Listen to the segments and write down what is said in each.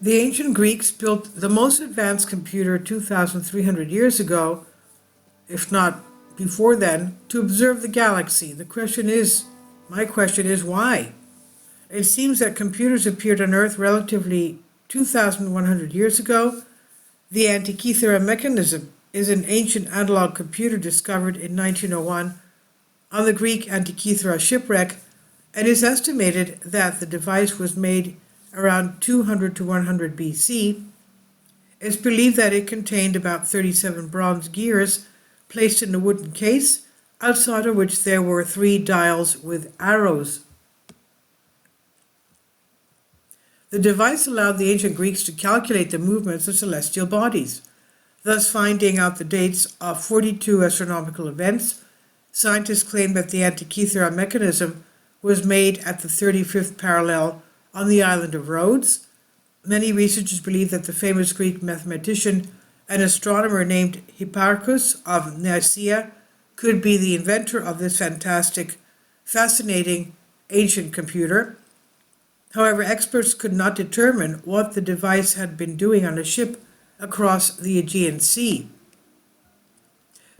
The ancient Greeks built the most advanced computer 2,300 years ago, if not before then, to observe the galaxy. My question is why? It seems that computers appeared on Earth relatively 2,100 years ago. The Antikythera mechanism is an ancient analog computer discovered in 1901 on the Greek Antikythera shipwreck, and is estimated that the device was made around 200 to 100 BC. It's believed that it contained about 37 bronze gears placed in a wooden case, outside of which there were 3 dials with arrows. The device allowed the ancient Greeks to calculate the movements of celestial bodies, thus finding out the dates of 42 astronomical events. Scientists claim that the Antikythera mechanism was made at the 35th parallel on the island of Rhodes. Many researchers believe that the famous Greek mathematician and astronomer named Hipparchus of Nicaea could be the inventor of this fascinating ancient computer. However, experts could not determine what the device had been doing on a ship across the Aegean Sea.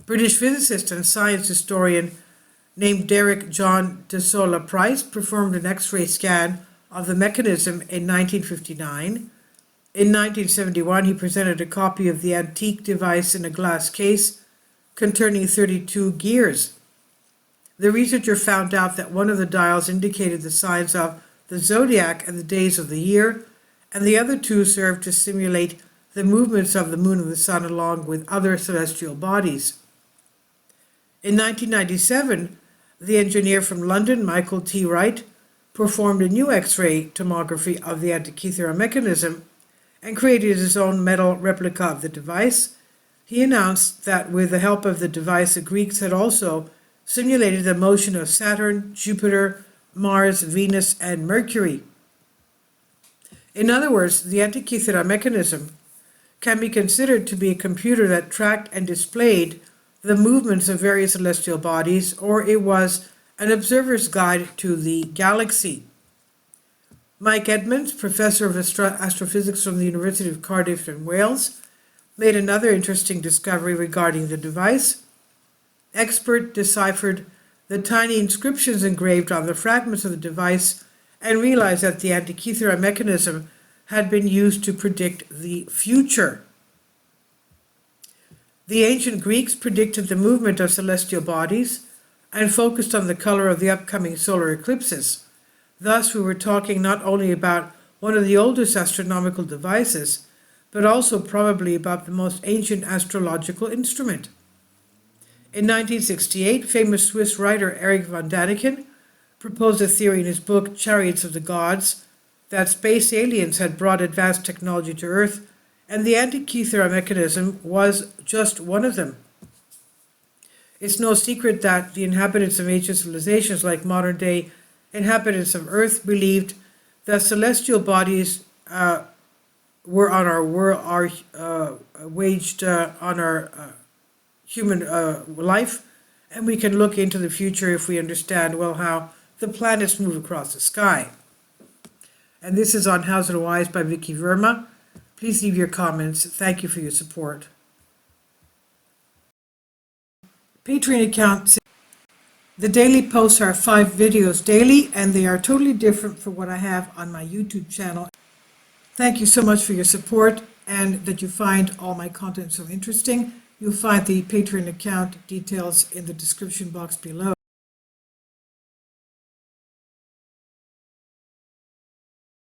British physicist and science historian named Derek John de Sola Price performed an X-ray scan of the mechanism in 1959. In 1971, he presented a copy of the antique device in a glass case containing 32 gears. The researcher found out that one of the dials indicated the signs of the zodiac and the days of the year, and the other 2 served to simulate the movements of the moon and the sun along with other celestial bodies. In 1997, the engineer from London, Michael T. Wright, performed a new X-ray tomography of the Antikythera mechanism and created his own metal replica of the device. He announced that with the help of the device, the Greeks had also simulated the motion of Saturn, Jupiter, Mars, Venus, and Mercury. In other words, the Antikythera mechanism can be considered to be a computer that tracked and displayed the movements of various celestial bodies, or it was an observer's guide to the galaxy. Mike Edmonds, professor of astrophysics from the University of Cardiff in Wales, made another interesting discovery regarding the device. Expert deciphered the tiny inscriptions engraved on the fragments of the device and realized that the Antikythera mechanism had been used to predict the future. The ancient Greeks predicted the movement of celestial bodies and focused on the color of the upcoming solar eclipses. Thus, we were talking not only about one of the oldest astronomical devices, but also probably about the most ancient astrological instrument. In 1968, famous Swiss writer Erich von Däniken proposed a theory in his book Chariots of the Gods that space aliens had brought advanced technology to Earth, and the Antikythera mechanism was just one of them. It's no secret that the inhabitants of ancient civilizations, like modern-day inhabitants of Earth, believed that celestial bodies were on our human life, and we can look into the future if we understand well how the planets move across the sky. And this is on How's It Wise by Vicky Verma. Please leave your comments. Thank you for your support. Patreon account. The daily posts are 5 videos daily, and they are totally different from what I have on my YouTube channel. Thank you so much for your support and that you find all my content so interesting. You'll find the Patreon account details in the description box below.